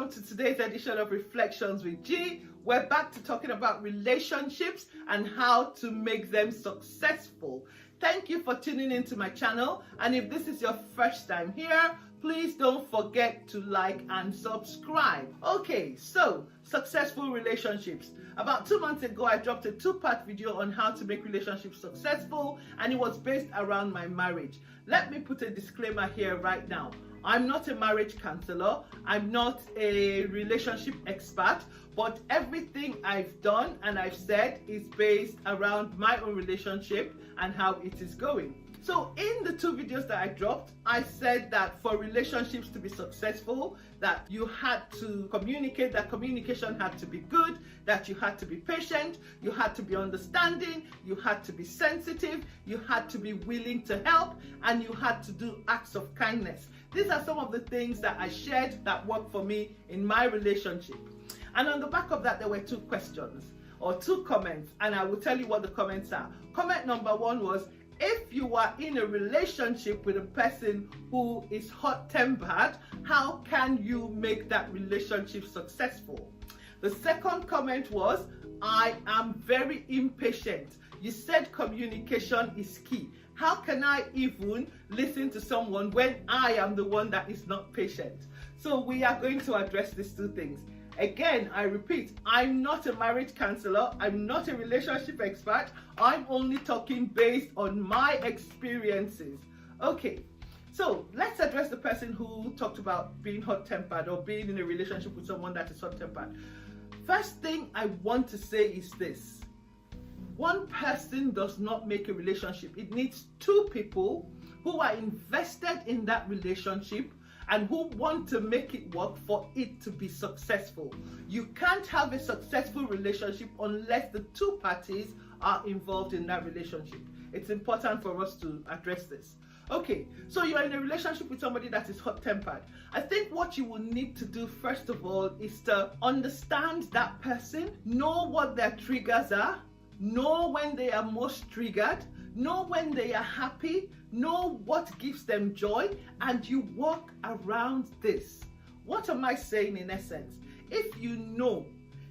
welcome to today's edition of Reflections with G. We're back to talking about relationships and how to make them successful. Thank you for tuning into my channel, and if this is your first time here, please don't forget to like and subscribe. Okay, so successful relationships. About 2 months ago, I dropped a 2-part video on how to make relationships successful, and it was based around my marriage. Let me put a disclaimer here right now. I'm not a marriage counselor, I'm not a relationship expert, but everything I've done and I've said is based around my own relationship and how it is going. So in the 2 videos that I dropped, I said that for relationships to be successful, that you had to communicate, that communication had to be good, that you had to be patient, you had to be understanding, you had to be sensitive, you had to be willing to help, and you had to do acts of kindness. These are some of the things that I shared that worked for me in my relationship. And on the back of that, there were 2 questions or 2 comments, and I will tell you what the comments are. Comment number 1 was, if you are in a relationship with a person who is hot-tempered, how can you make that relationship successful? The second comment was, I am very impatient. You said communication is key. How can I even listen to someone when I am the one that is not patient? So we are going to address these 2 things. Again, I repeat, I'm not a marriage counselor, I'm not a relationship expert, I'm only talking based on my experiences. Okay, so let's address the person who talked about being hot-tempered or being in a relationship with someone that is hot-tempered. First thing I want to say is this: one person does not make a relationship. It needs 2 people who are invested in that relationship and who want to make it work for it to be successful. You can't have a successful relationship unless the 2 parties are involved in that relationship. It's important for us to address this. Okay, so you're in a relationship with somebody that is hot-tempered. I think what you will need to do first of all is to understand that person, know what their triggers are, know when they are most triggered, know when they are happy, know what gives them joy, and you work around this. What am I saying in essence? If you know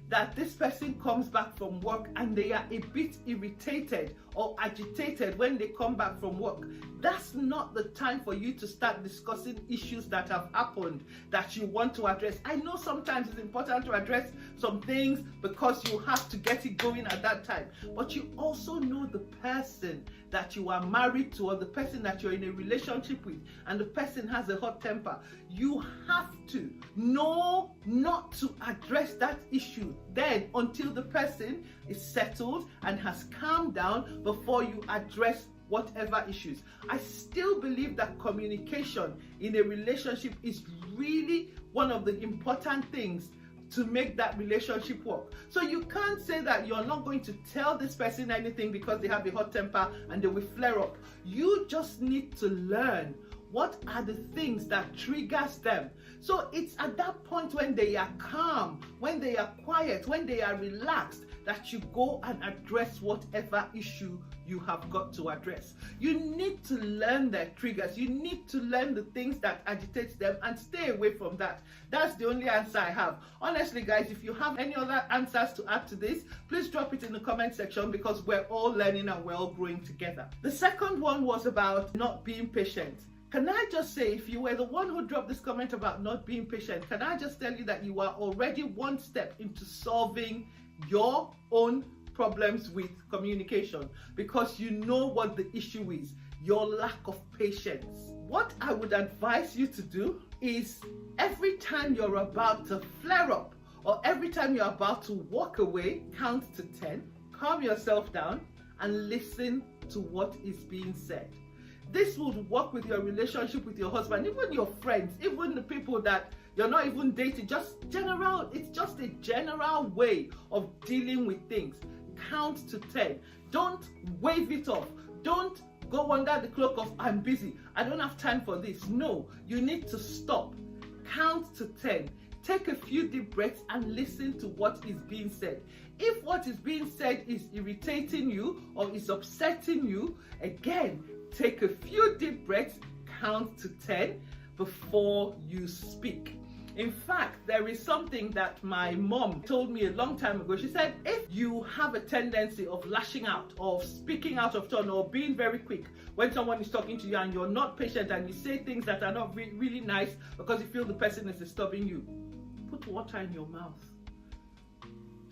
that this person comes back from work and they are a bit irritated or agitated when they come back from work, that's not the time for you to start discussing issues that have happened that you want to address. I know sometimes it's important to address some things because you have to get it going at that time, but you also know the person that you are married to or the person that you're in a relationship with, and the person has a hot temper. You have to know not to address that issue then until the person is settled and has calmed down before you address whatever issues. I still believe that communication in a relationship is really one of the important things to make that relationship work. So you can't say that you're not going to tell this person anything because they have a hot temper and they will flare up. You just need to learn what are the things that triggers them. So it's at that point when they are calm, when they are quiet, when they are relaxed, that you go and address whatever issue you have got to address. You need to learn their triggers. You need to learn the things that agitate them and stay away from that. That's the only answer I have. Honestly, guys, if you have any other answers to add to this, please drop it in the comment section because we're all learning and we're all growing together. The second one was about not being patient. Can I just say, if you were the one who dropped this comment about not being patient, can I just tell you that you are already 1 step into solving your own problems with communication because you know what the issue is, your lack of patience. What I would advise you to do is every time you're about to flare up or every time you're about to walk away, count to 10, calm yourself down and listen to what is being said. This would work with your relationship with your husband, even your friends, even the people that you're not even dating, just general. It's just a general way of dealing with things. Count to 10. Don't wave it off. Don't go under the cloak of I'm busy, I don't have time for this. No, you need to stop. Count to 10. Take a few deep breaths and listen to what is being said. If what is being said is irritating you or is upsetting you, again, take a few deep breaths, count to 10 before you speak. In fact, there is something that my mom told me a long time ago. She said, if you have a tendency of lashing out, of speaking out of turn, or being very quick when someone is talking to you and you're not patient and you say things that are not really nice because you feel the person is disturbing you, put water in your mouth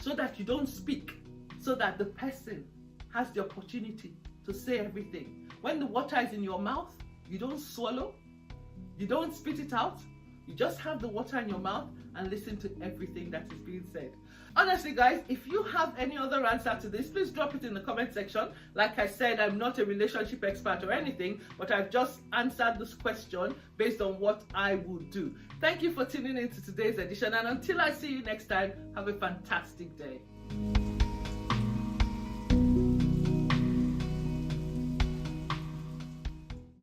so that you don't speak, so that the person has the opportunity to say everything. When the water is in your mouth, you don't swallow, you don't spit it out, you just have the water in your mouth and listen to everything that is being said. Honestly, guys, if you have any other answer to this, please drop it in the comment section. Like I said, I'm not a relationship expert or anything, but I've just answered this question based on what I would do. Thank you for tuning into today's edition, and until I see you next time, have a fantastic day.